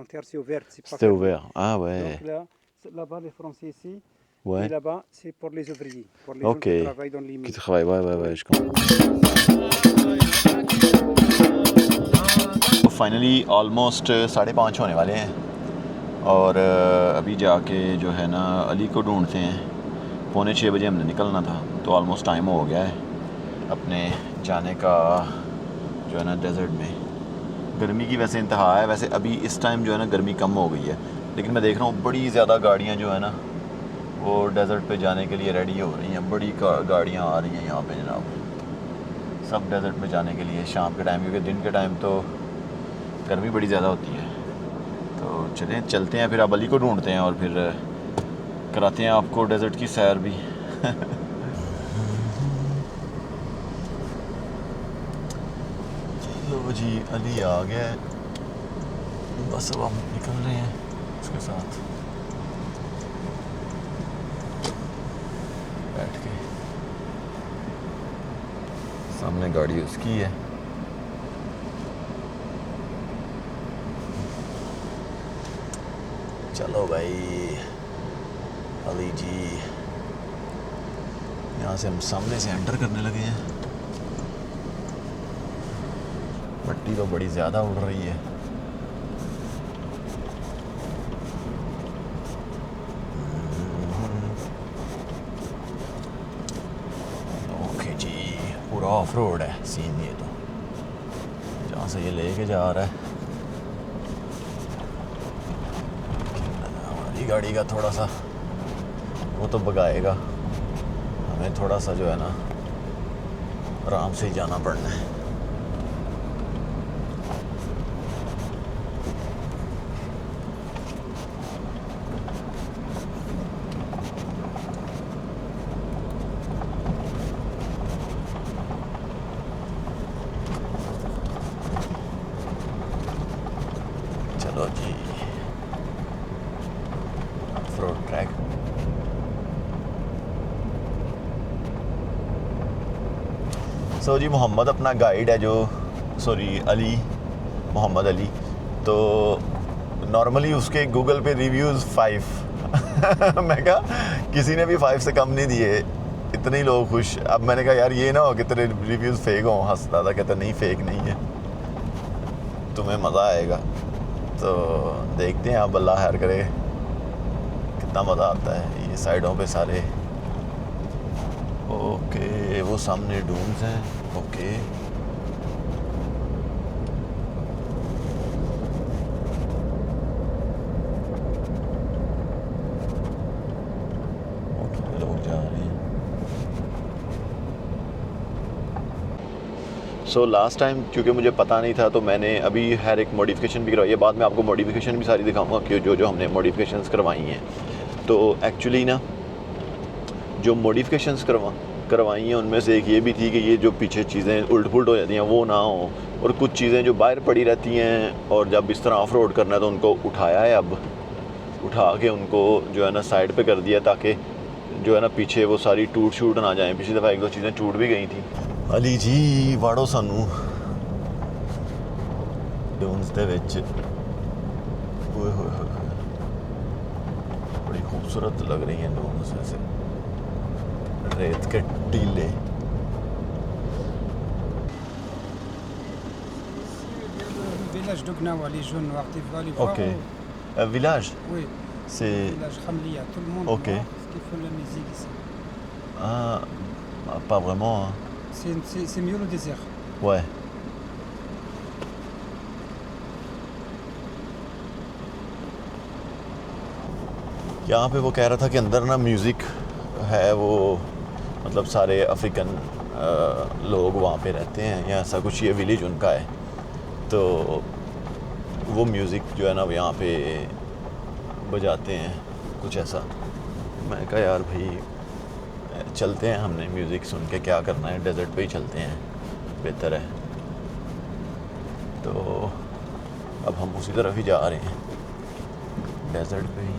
frontière, c'est ouvert, c'est pas C'était fermé. ouvert. Ah Donc ouais. là-bas, les Français ici, et Ouais. là-bas, c'est pour les ouvriers, pour les gens Ok. qui travaillent dans les Qui mines. travaille, ouais, ouais, ouais, Oui. je comprends. तो finally almost 5:30 होने वाले हैं और अभी जाके जो है ना अली को ढूंढते हैं। 5:45 बजे हमने निकलना था, तो ऑलमोस्ट टाइम हो गया है अपने जाने का जो है ना डेज़र्ट में। गर्मी की वैसे इंतहा है, वैसे अभी इस टाइम जो है ना गर्मी कम हो गई है, लेकिन मैं देख रहा हूँ बड़ी ज़्यादा गाड़ियाँ जो है ना वो डेज़र्ट पे जाने के लिए रेडी हो रही हैं। बड़ी गाड़ियाँ आ रही हैं यहाँ पे जनाब, सब डेज़र्ट में जाने के लिए शाम के टाइम, क्योंकि दिन के टाइम तो गर्मी बड़ी ज़्यादा होती है। तो चलते हैं फिर, अब अली को ढूंढते हैं और फिर कराते हैं आपको डेज़र्ट की सैर भी। लो जी, अली आ गया है, बस अब हम निकल रहे हैं उसके साथ बैठ के। सामने गाड़ी उसकी है। चलो भाई अली जी, यहाँ से हम सामने से एंटर करने लगे हैं। मिट्टी तो बड़ी ज़्यादा उड़ रही है। ओके जी, पूरा ऑफ रोड है सीन ये तो, जहाँ से ये लेके जा रहा है। हमारी गाड़ी का थोड़ा सा वो तो भगाएगा, हमें थोड़ा सा जो है ना आराम से ही जाना पड़ना है। चलो जी, ऑफ रोड ट्रैक। सो जी, मोहम्मद अपना गाइड है जो, सॉरी अली, मोहम्मद अली, तो नॉर्मली उसके गूगल पे रिव्यूज़ 5 मैं कहा किसी ने भी 5 से कम नहीं दिए, इतने ही लोग खुश। अब मैंने कहा यार ये ना हो कि तेरे रिव्यूज़ फेक हों। हंसता था, कहता नहीं फेक नहीं है, तुम्हें मज़ा आएगा। तो देखते हैं, अब अल्लाह खैर करे कितना मज़ा आता है। ये साइडों पे सारे, ओके वो सामने डूम्स हैं। ओके लोग जा रहे हैं। सो लास्ट टाइम क्योंकि मुझे पता नहीं था, तो मैंने अभी हर एक मॉडिफिकेशन भी करवाई है। बाद में आपको मॉडिफिकेशन भी सारी दिखाऊंगा कि जो हमने मॉडिफिकेशंस करवाई हैं। तो एक्चुअली ना जो मॉडिफिकेशंस करवाई हैं उनमें से एक ये भी थी कि ये जो पीछे चीज़ें उल्ट पुल्ट हो जाती हैं वो ना हो, और कुछ चीज़ें जो बाहर पड़ी रहती हैं और जब इस तरह ऑफ रोड करना है तो उनको उठाया है। अब उठा के उनको जो है ना साइड पे कर दिया, ताकि जो है ना पीछे वो सारी टूट शूट ना जाएं। पिछली दफ़ा 1-2 चीज़ें टूट भी गई थी। अली जी वाड़ो सानू डून्स दे विच, ओए होए होए, बड़ी खूबसूरत लग रही हैं डून्स, ऐसे रेत के टीले। Village de Gnawa, les jeunes noirs, tu vas les voir. Okay, village Oui, से village Khamlia, tout le monde Ok. voit parce qu'ils font la musique ici. pas vraiment hein. C'est mieux le désert. Ouais. यहाँ पे वो कह रहा था कि अंदर ना म्यूज़िक है, वो मतलब सारे अफ्रीकन लोग वहाँ पे रहते हैं या ऐसा कुछ, ये विलेज उनका है। तो वो म्यूज़िक जो है ना यहाँ पे बजाते हैं कुछ ऐसा। मैं कहा यार भाई चलते हैं, हमने म्यूज़िक सुन के क्या करना है, डेज़र्ट पे ही चलते हैं, बेहतर है। तो अब हम उसी तरफ ही जा रहे हैं, डेज़र्ट पे ही।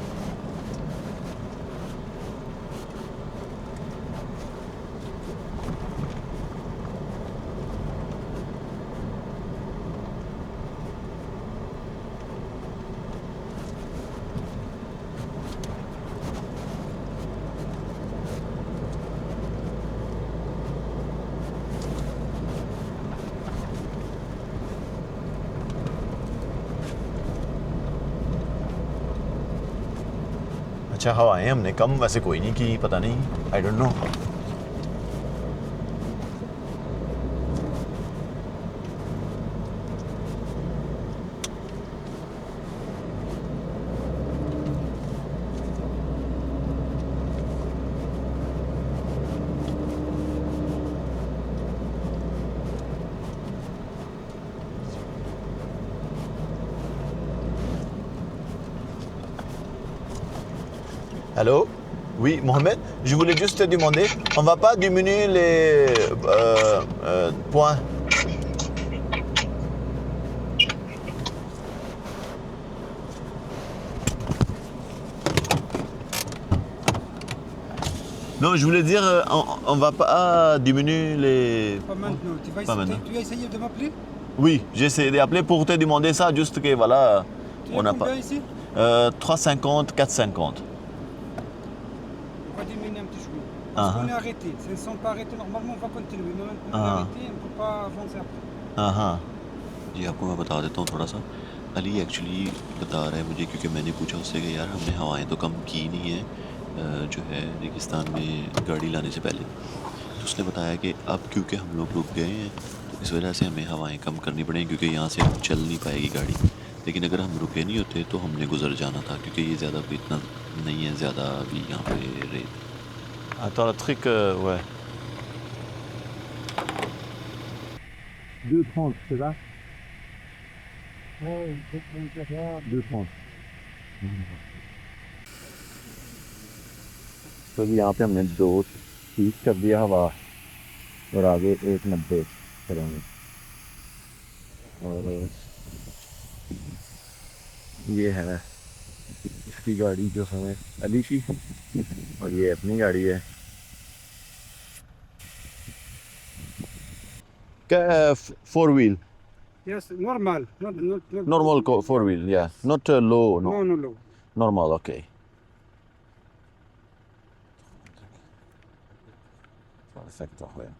अच्छा हवाएं हमने कम वैसे कोई नहीं की, पता नहीं, I don't know. Allô? Oui, Mohamed, je voulais juste te demander, on va pas diminuer les points? Non, je voulais dire, on va pas diminuer les... Pas maintenant. Pas maintenant. Tu as essayé de m'appeler? Oui, j'ai essayé d'appeler pour te demander ça, juste que voilà, Tu on as n'a combien pas... ici? 3,50, 4,50. On va diminuer un petit chouïa. Ah, Parce ah. qu'on est arrêté. Si on ne pas arrêté, normalement, on va continuer. Mais maintenant, on est Ah. arrêté, on ne peut pas avancer après. हाँ हाँ जी, आपको मैं बता देता हूँ थोड़ा सा। Ali actually बता रहा है मुझे, क्योंकि मैंने पूछा उससे कि यार हमने हवाएं तो कम की नहीं है जो है रेगिस्तान में गाड़ी लाने से पहले। तो उसने बताया कि अब क्योंकि हम लोग रुक गए हैं तो इस वजह से हमें हवाएं कम करनी पड़ेंगी, क्योंकि यहाँ से अब चल नहीं पाएगी गाड़ी। लेकिन अगर हम रुके नहीं होते तो हमने गुजर जाना था, क्योंकि ये ज़्यादा कोई इतना नहीं है ज़्यादा अभी यहाँ पे रेत। Attends, le truc, ouais. 2,30, c'est ça? 2,30. तो यहाँ पे हमने 2,30 कर दिया हवा और आगे 1,90 करेंगे। और ये है इसकी गाड़ी जो हमें अली की, और ये अपनी गाड़ी है। क्या 4 wheel? Yes, normal. Not Normal 4 wheel, yeah. Not low, no. No, no, no. Normal, okay. Perfecto, joder.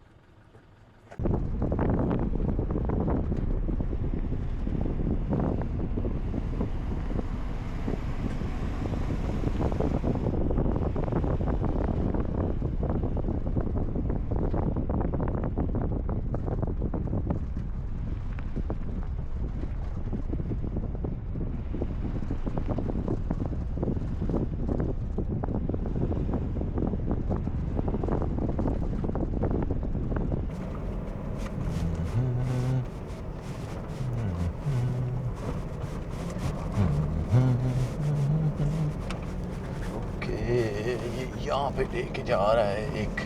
ये यहाँ पे लेके जा रहा है एक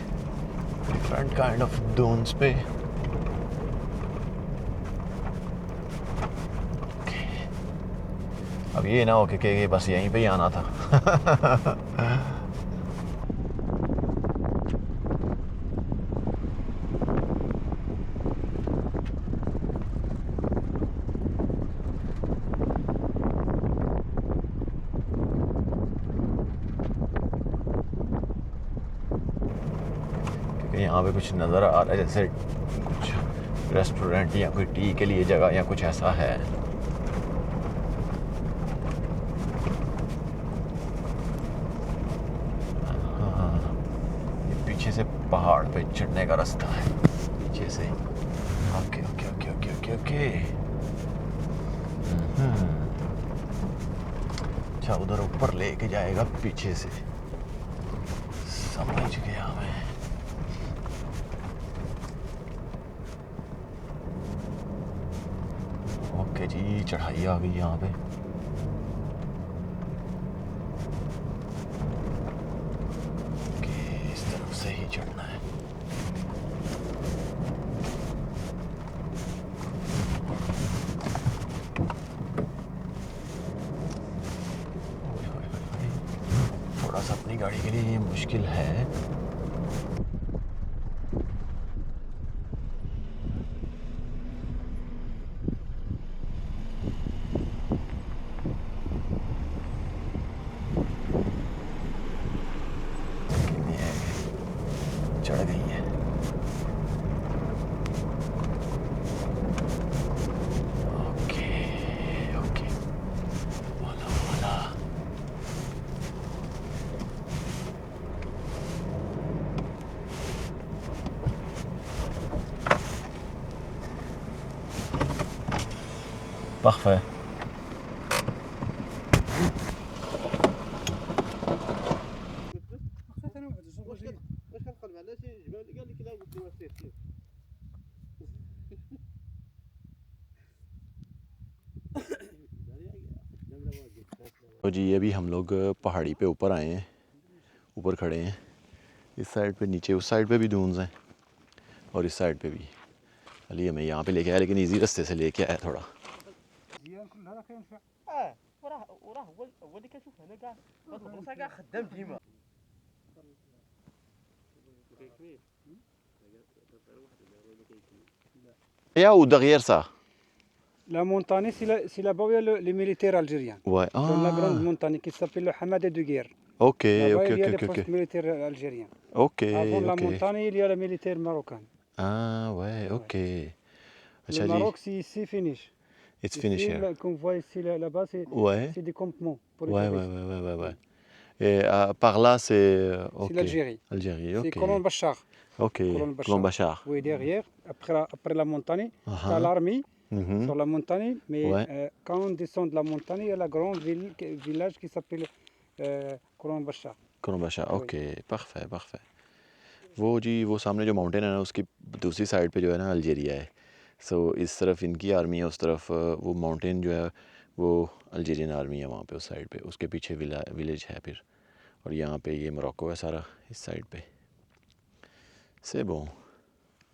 डिफरेंट काइंड ऑफ डोन्स पे। अब ये ना हो कि बस यहीं पे ही आना था। यहाँ पे कुछ नज़र आ रहा है जैसे कुछ रेस्टोरेंट या कोई टी के लिए जगह या कुछ ऐसा है। हाँ, ये पीछे से पहाड़ पे चढ़ने का रास्ता है पीछे से। Okay okay okay okay okay okay. अच्छा, उधर ऊपर लेके जाएगा पीछे से, समझ गया मैं। ओके जी, चढ़ाई आ गई यहाँ पे। ओके, इस तरफ से ही चढ़ना है। थोड़ा सा अपनी गाड़ी के लिए ये मुश्किल है। चढ़ गई है। ओके ओके, वाला वाला। Parfait. तो जी अभी हम लोग पहाड़ी पे ऊपर आए हैं, ऊपर खड़े हैं। इस साइड पे नीचे, उस साइड पे भी दून्स हैं और इस साइड पे भी। अली हमें यहाँ पे लेके आया, लेकिन इजी रास्ते से लेके आया थोड़ा। या ou derrière ça? La montagne, c'est là-bas où il y a les militaires algériens. Ouais. Dans la grande Ah. montagne qui s'appelle le Hamada de guerre. Ok, Là-bas, ok, il y a ok, les ok, postes ok. militaires algériens. Ok, Avant la ok. montagne, il y a le militaire marocain. Ah ouais, ok. Le अच्छा जी, Maroc, c'est ici, finish. it's Ici, finished here. qu'on voit ici, là-bas, Ouais, c'est des campements pour les ouais, ouais, touristes. ouais, ouais, ouais, ouais. Et par là, c'est... C'est Ok. l'Algérie. Algérie, C'est ok. Colonne Bachar. Ok, Colonne Colomb Bachar. Bachar. Oui, derrière, après la montagne, tu as Uh-huh. l'armée Mhm. sur la montagne. Mais Ouais. quand on descend de la montagne, il y a la grande village qui s'appelle Colonne Bachar. Colomb Bachar, Oui. ok, parfait, parfait. वो जी, वो सामने जो mountain है ना, उसकी दूसरी side पे जो है ना अल्जीरिया है। सो इस तरफ इनकी आर्मी है, उस तरफ वो माउंटेन जो है वो अल्जीरियन आर्मी है वहाँ पे, उस साइड पे। उसके पीछे विलेज है फिर, और यहाँ पे ये मोरक्को है सारा इस साइड पे। C'est bon.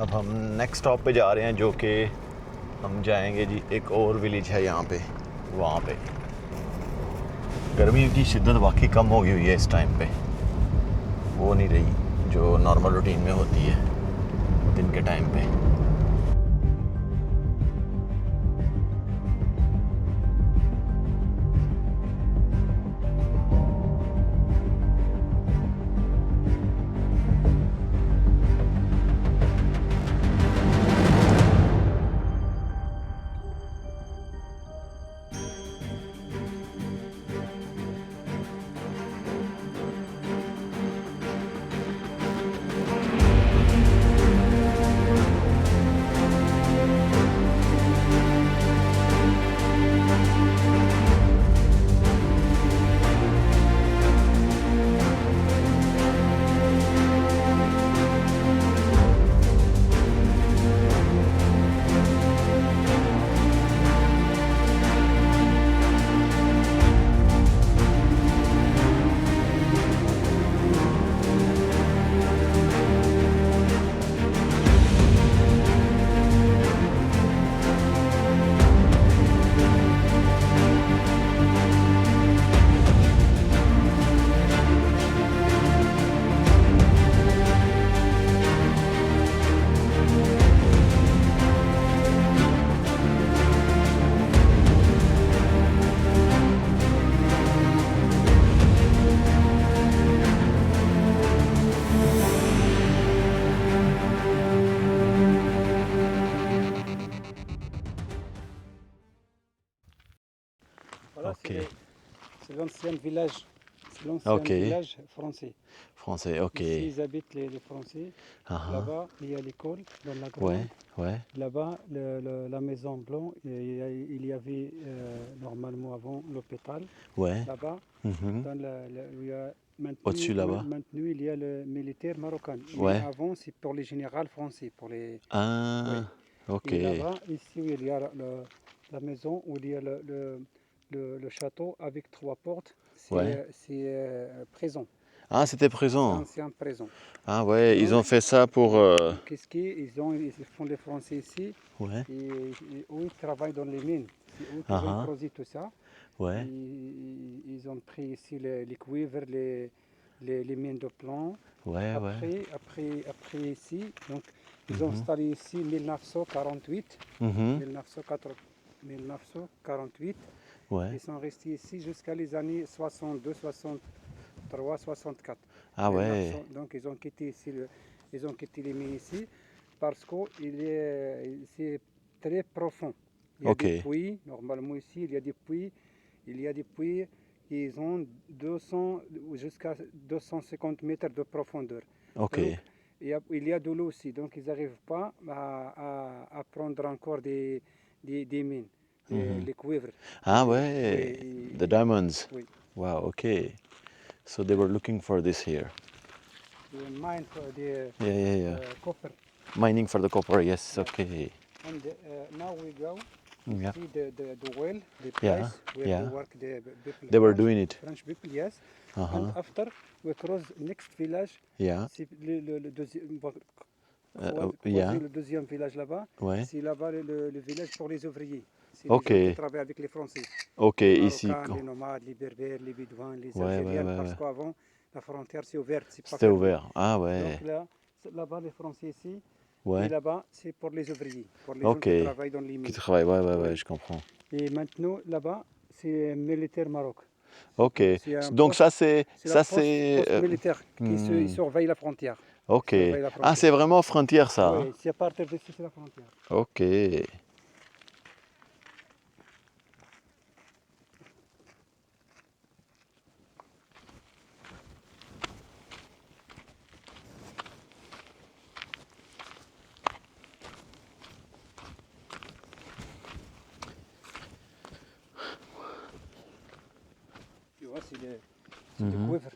अब हम नेक्स्ट स्टॉप पे जा रहे हैं, जो कि हम जाएंगे जी एक और विलेज है यहाँ पे, वहाँ पे। गर्मी की शिद्दत वाकई कम हो गई हुई है इस टाइम पे, वो नहीं रही जो नॉर्मल रूटीन में होती है दिन के टाइम पे। Voilà, Ok. c'est l'ancien village. C'est l'ancien Ok. village français. Français, ok. Ici, ils habitent les Français. Uh-huh. Là-bas, il y a l'école, dans la grande. Ouais, ouais. Là-bas, la maison blanche, il y avait normalement avant l'hôpital. Ouais. Là-bas, Mhm. où il y a Au-dessus, là-bas. maintenant, il y a le militaire marocain. Ouais. Mais avant, c'est pour les généraux français. Pour les... Ah, Oui. ok. Et là-bas, ici, il y a la maison où il y a le château avec 3 portes. Ouais. C'est prison. Ah, c'était C'est présent. ancien prison. Ah ouais, ils Donc, ont fait ça pour... qu'est-ce qu'ils font les Français ici? Ouais. Et eux, ils travaillent dans les mines. C'est eux qui Uh-huh. ont creusé tout ça. Ouais. Ils ont pris ici les cuivres, les mines de plomb. Ouais, ouais. Après ici, donc, ils ont installé ici 1948. Mhm. 1948. Ouais. Ils sont restés ici jusqu'à les années 62, 63, 64. Ah ouais. Donc ils ont quitté ici ils ont quitté les mines ici parce que c'est très profond. Il y a Ok. des puits, normalement ici il y a des puits Il y a des puits qui ont 200 jusqu'à 250 mètres de profondeur. Ok. Donc, il y a de l'eau aussi, donc ils n'arrivent pas à prendre encore des mines, les cuivres. Ah Oui, ouais, oui, the diamonds. oui. Wow, okay. So they were looking for this here. The mine for the Yeah. copper. Mining for the copper, yes, Yeah. okay. And now we go Yeah. see the well, the Yeah, place where yeah. they work, the people. They were French, doing it. French people, yes. Uh-huh. And after we cross next village, Yeah. c'est le deuxième. Yeah. Le deuxième village là-bas, Ouais. c'est là-bas le village pour les ouvriers. C'est Ok. les gens qui travaillent avec les Français. Ok, Les ici. Marocains, les nomades, les Berbères, les Bédouins, les Ouais, Algériens, ouais, parce ouais. qu'avant, la frontière c'est ouverte. C'est pas C'était fermé. ouvert. Ah ouais. Donc là-bas, les Français ici, et Ouais. là-bas, c'est pour les ouvriers, pour les Ok. gens qui travaillent dans les Qui mines. travaille, ouais, Ouais. je comprends. Et maintenant, là-bas, c'est militaire Maroc. Ok. C'est un Donc poste- ça c'est la poste militaire qui hmm. surveille la frontière. Ok. Surveille la Ah, frontière. c'est vraiment frontière ça. Oui, c'est à partir d'ici, c'est la frontière. Ok. Tu vois, c'est des cuivres.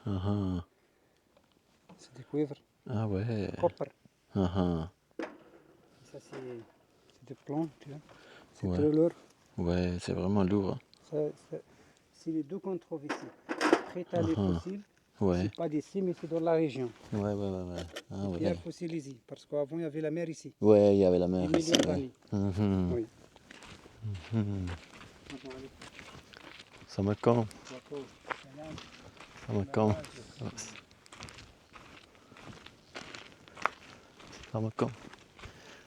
Uh-huh. C'est des cuivres. Ah ouais. Copper. Uh-huh. Ça, c'est des plomb, tu vois. C'est Ouais. très lourd. Ouais, c'est vraiment lourd. C'est les deux qu'on trouve ici. Très les fossiles. Ouais. C'est pas d'ici, mais c'est dans la région. Ouais. Ah Les pierres ouais. fossilisées. Parce qu'avant, il y avait la mer ici. Ouais, il y avait la Des mer millions ici. Ouais. d'années. Mhm. Oui. Mhm. Attends, allez. Samakam. D'accord. Salam. Samakam. Samakam.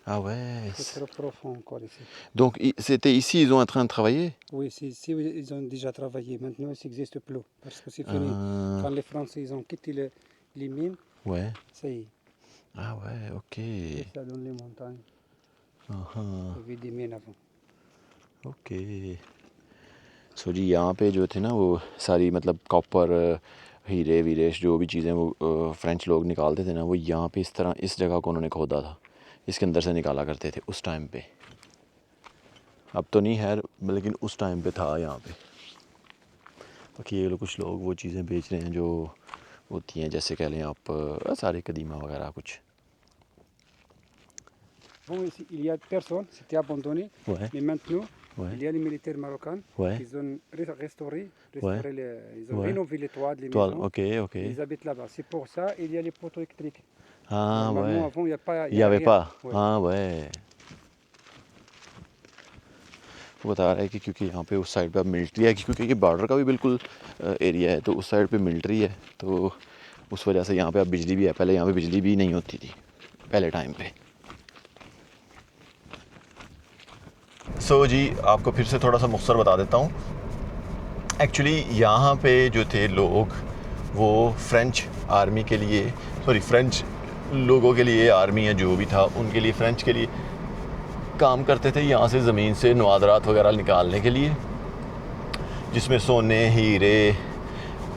Ah ouais. C'est trop profond encore ici. Donc c'était ici, ils sont en train de travailler? Oui, c'est ici ils ont déjà travaillé. Maintenant, ça n'existe plus. Parce que c'est fini. Ah, Quand les Français ils ont quitté les mines, ouais. ça y est. Ah ouais, ok. Ça donne les montagnes. हाँ, Il y avait des mines avant. Okay so जी यहाँ पे जो थे ना वो सारी मतलब कॉपर हीरे वीरे जो भी चीज़ें वो फ्रेंच लोग निकालते थे ना वो यहाँ पे इस तरह इस जगह को उन्होंने खोदा था, इसके अंदर से निकाला करते थे उस टाइम पे। अब तो नहीं है लेकिन उस टाइम पे था यहाँ पे। बाकी ये लोग कुछ लोग वो चीज़ें बेच रहे हैं जो होती हैं, जैसे कह लें आप सारे कदीमा वगैरह कुछ। Bon, ici, il y a personne, c'était abandonné. Ouais. Mais maintenant, Ouais. il y a les militaires marocains Ouais. qui ont restauré ils ont Ouais. rénové les toits des Toile, maisons. ok. Ils habitent là-bas. C'est pour ça qu'il y a les poteaux électriques. हाँ Normalement, ouais, avant, il n'y a pas. il n'y avait rien. pas। Ouais. हाँ ouais, वो बता रहा है कि क्योंकि यहाँ पे उस साइड पे अब मिलिट्री है, क्योंकि ये बॉर्डर का भी बिल्कुल एरिया है, तो उस साइड पे मिलिट्री है, तो उस वजह से यहाँ पे अब बिजली भी है। पहले यहाँ पे बिजली भी नहीं होती थी पहले टाइम पे। सो जी आपको फिर से थोड़ा सा मुख्तसर बता देता हूँ। एक्चुअली यहाँ पे जो थे लोग वो फ्रेंच आर्मी के लिए, फ्रेंच लोगों के लिए आर्मी है जो भी था उनके लिए, फ्रेंच के लिए काम करते थे यहाँ से ज़मीन से नवादरात वगैरह निकालने के लिए, जिसमें सोने, हीरे,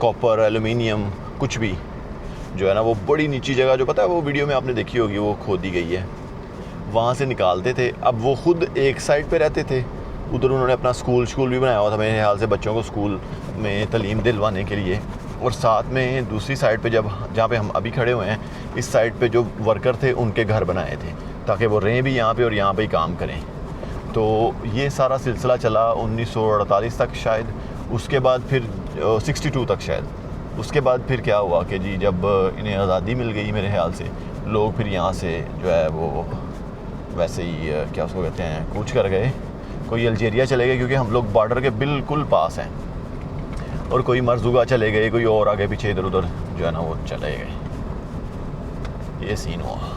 कॉपर, एलुमिनियम कुछ भी जो है ना वो बड़ी नीची जगह जो पता है वो वीडियो में आपने देखी होगी वो खोदी गई है, वहाँ से निकालते थे। अब वो ख़ुद एक साइड पे रहते थे, उधर उन्होंने अपना स्कूल भी बनाया हुआ था मेरे ख्याल से बच्चों को स्कूल में तालीम दिलवाने के लिए, और साथ में दूसरी साइड पे जहाँ पे हम अभी खड़े हुए हैं इस साइड पे जो वर्कर थे उनके घर बनाए थे ताकि वो रहें भी यहाँ पे और यहाँ पे ही काम करें। तो ये सारा सिलसिला चला 1948 तक शायद, उसके बाद फिर 62 तक शायद। उसके बाद फिर क्या हुआ कि जी जब इन्हें आज़ादी मिल गई मेरे ख्याल से, लोग फिर यहाँ से जो है वो वैसे ही क्या उसको कहते हैं कूच कर गए, कोई अल्जीरिया चले गए क्योंकि हम लोग बॉर्डर के बिल्कुल पास हैं, और कोई मरजुगा चले गए, कोई और आगे पीछे इधर उधर जो है ना वो चले गए। ये सीन हुआ।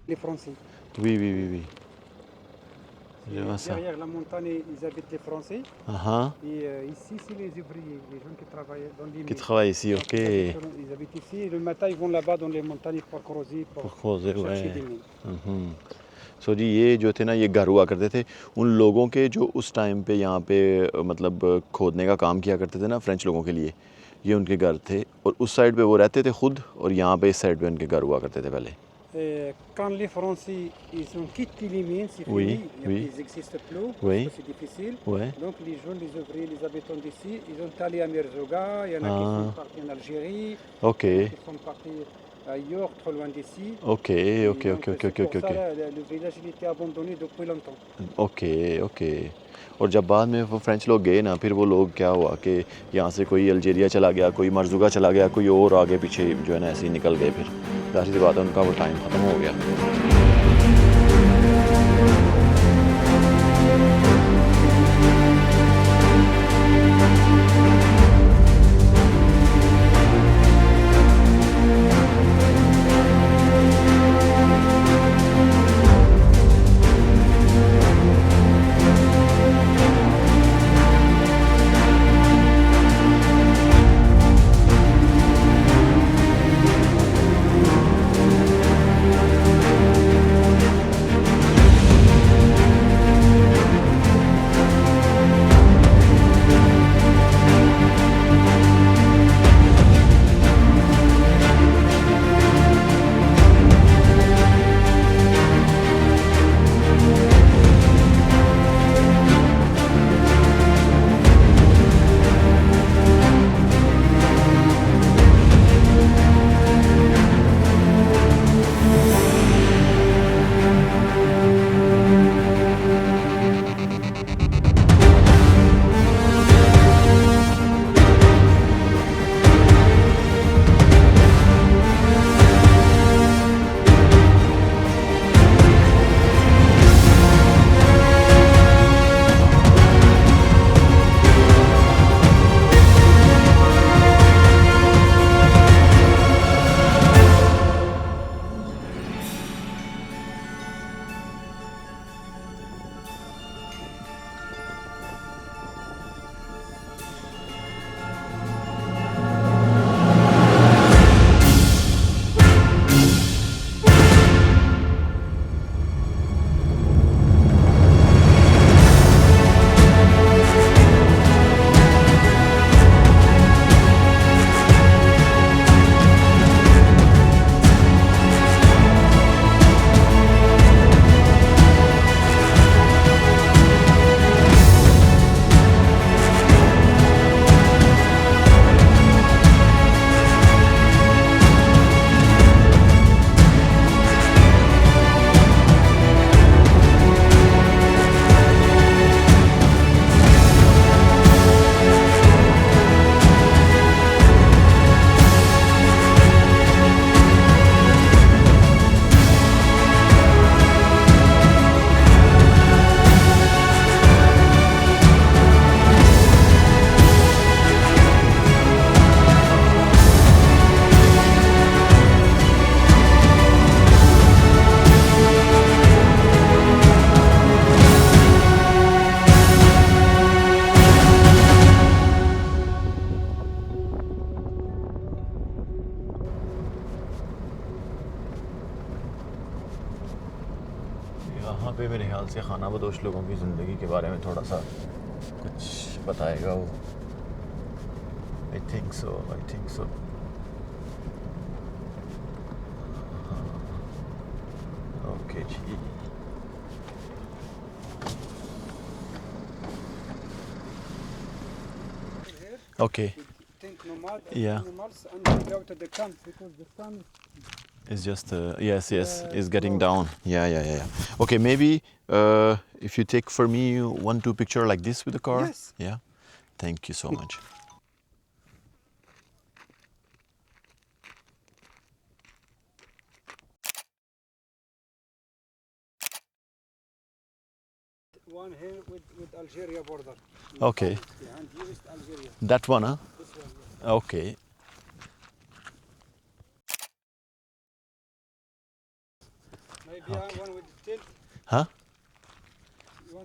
les Français. Oui, oui, oui, oui. Je Et vois ça. derrière la montagne, ils habitent les Français. Ah, Et ici, c'est les ouvriers, les gens qui travaillent dans les qui mines. travaille ici, Donc, ok. ils habitent ici. Et le matin, ils vont là-bas dans les montagnes pour creuser, Pour pour creuser, chercher ouais. des mines. सो जी ये जो थे ना ये घर हुआ करते थे उन लोगों के जो उस टाइम पे यहाँ पे मतलब खोदने का काम किया करते थे ना फ्रेंच लोगों के लिए ये उनके घर थे और उस साइड पे वो रहते थे खुद और यहाँ पे इस साइड पे उनके घर हुआ करते थे पहले Quand les Français ils ont quitté les mines, c'est Oui, fini, oui. ils n'existent plus Oui. parce que c'est difficile. Ouais. Donc les jeunes, les ouvriers, les habitants d'ici, ils ont allé à Merzouga, il y en a qui Ah. sont partis en Algérie, Ok, il y en a qui sont partis ailleurs, trop loin d'ici. ok, Et ok, donc ok, ok, c'est ok, pour ok, ça ok, là, le village il était abandonné depuis longtemps. Okay okay और जब बाद में वो French लोग गए ना फिर वो लोग क्या हुआ कि यहाँ से कोई अल्जीरिया चला गया कोई मरजुगा चला गया कोई और आगे पीछे जो है ना ऐसे ही निकल गए फिर जाहिर सी बात है उनका वो टाइम ख़त्म हो गया यहाँ पे मेरे ख्याल से खाना बदोश लोगों की ज़िंदगी के बारे में थोड़ा सा कुछ बताएगा वो आई थिंक सो ओके जी Here, okay think nomad, Yeah. animals, and they go to the camp because the sun. It's just yes, Yeah, it's getting close. down. Yeah. Okay, maybe if you take for me 1-2 picture like this with the car. Yes. Yeah. Thank you so much. One here with Algeria border. Okay. Behind you is Algeria. That one, huh? This one. Yes. Okay. Maybe one with still. Huh?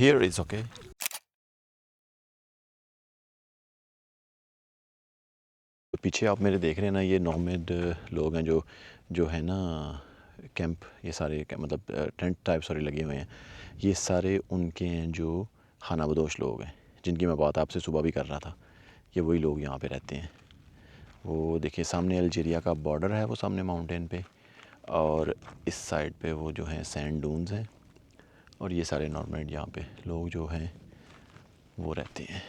Here is okay. पीछे आप मेरे देख रहे हैं ना, ये नॉमेड लोग हैं जो है ना कैंप, ये सारे मतलब टेंट टाइप सारे लगे हुए हैं। ये सारे उनके हैं जो खाना बदोश लोग हैं, जिनकी मैं बात आपसे सुबह भी कर रहा था। ये वही लोग यहाँ पे रहते हैं। वो देखिए सामने अल्जीरिया का बॉर्डर है, वो सामने माउंटेन पे, और इस साइड पे वो जो है सैंड डून्स हैं, और ये सारे नॉर्मल यहाँ पे लोग जो हैं वो रहते हैं।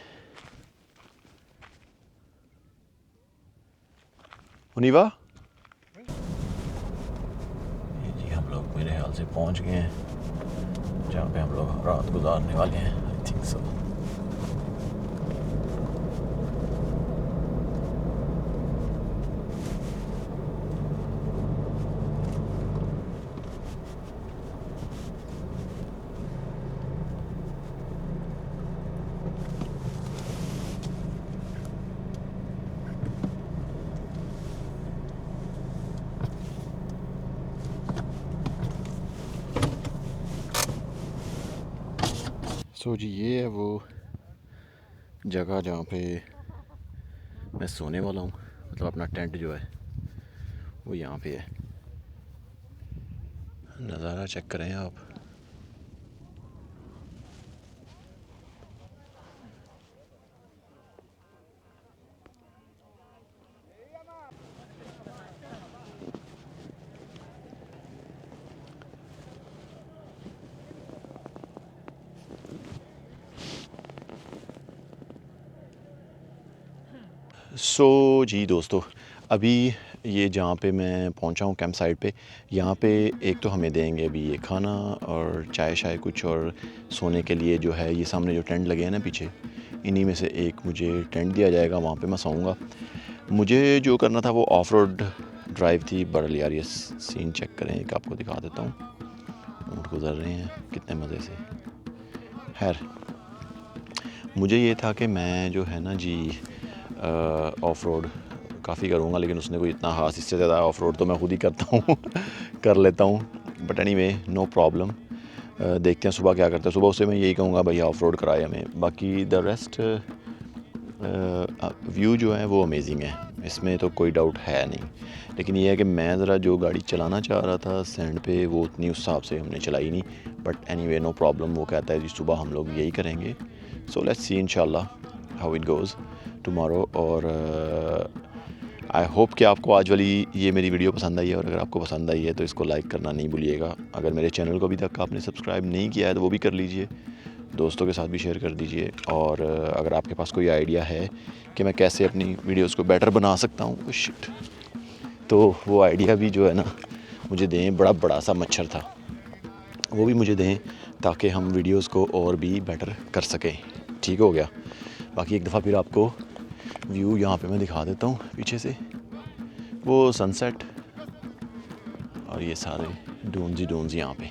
मुनीवा, ये जी हम लोग मेरे ख्याल से पहुँच गए हैं जहाँ पे हम लोग रात गुजारने वाले हैं। आई थिंक सो। सो जी ये है वो जगह जहाँ पे मैं सोने वाला हूँ, मतलब अपना टेंट जो है वो यहाँ पे है। नज़ारा चेक करें आप। सो जी दोस्तों, अभी ये जहाँ पे मैं पहुँचा हूँ कैंप साइट पे, यहाँ पे एक तो हमें देंगे अभी ये खाना और चाय शाय कुछ, और सोने के लिए जो है ये सामने जो टेंट लगे हैं ना पीछे, इन्हीं में से एक मुझे टेंट दिया जाएगा, वहाँ पे मैं सोऊंगा। मुझे जो करना था वो ऑफ रोड ड्राइव थी। बड़ल यार ये सीन चेक करें, एक आपको दिखा देता हूँ। ऊँट गुजर रहे हैं कितने मज़े से। खैर मुझे ये था कि मैं जो है ना जी ऑफ रोड काफ़ी करूँगा, लेकिन उसने कोई इतना खास, इससे ज़्यादा ऑफ रोड तो मैं खुद ही करता हूँ कर लेता हूँ। बट एनीवे नो प्रॉब्लम, देखते हैं सुबह क्या करते हैं। सुबह उससे मैं यही कहूँगा भाई ऑफ रोड कराए हमें। बाकी द रेस्ट व्यू जो है वो अमेजिंग है, इसमें तो कोई डाउट है नहीं। लेकिन ये है कि मैं ज़रा जो गाड़ी चलाना चाह रहा था सैंड पे, वो उतनी उस हिसाब से हमने चलाई नहीं। बट एनीवे नो प्रॉब्लम, वो कहता है जी सुबह हम लोग यही करेंगे। सो लेट्स सी इंशाल्लाह हाउ इट गोज़ टुमारो। और आई होप कि आपको आज वाली ये मेरी वीडियो पसंद आई है, और अगर आपको पसंद आई है तो इसको लाइक करना नहीं भूलिएगा। अगर मेरे चैनल को अभी तक आपने सब्सक्राइब नहीं किया है तो वो भी कर लीजिए, दोस्तों के साथ भी शेयर कर दीजिए। और अगर आपके पास कोई आइडिया है कि मैं कैसे अपनी वीडियोस को बेटर बना सकता हूँ, शिट, तो वो आइडिया भी जो है ना मुझे दें। बड़ा सा मच्छर था, वो भी मुझे दें ताकि हम वीडियोस को और भी बेटर कर सकें। ठीक हो गया। बाकी एक दफ़ा फिर आपको व्यू यहाँ पे मैं दिखा देता हूँ पीछे से, वो सनसेट और ये सारे डून्स ही डून्स यहाँ पे।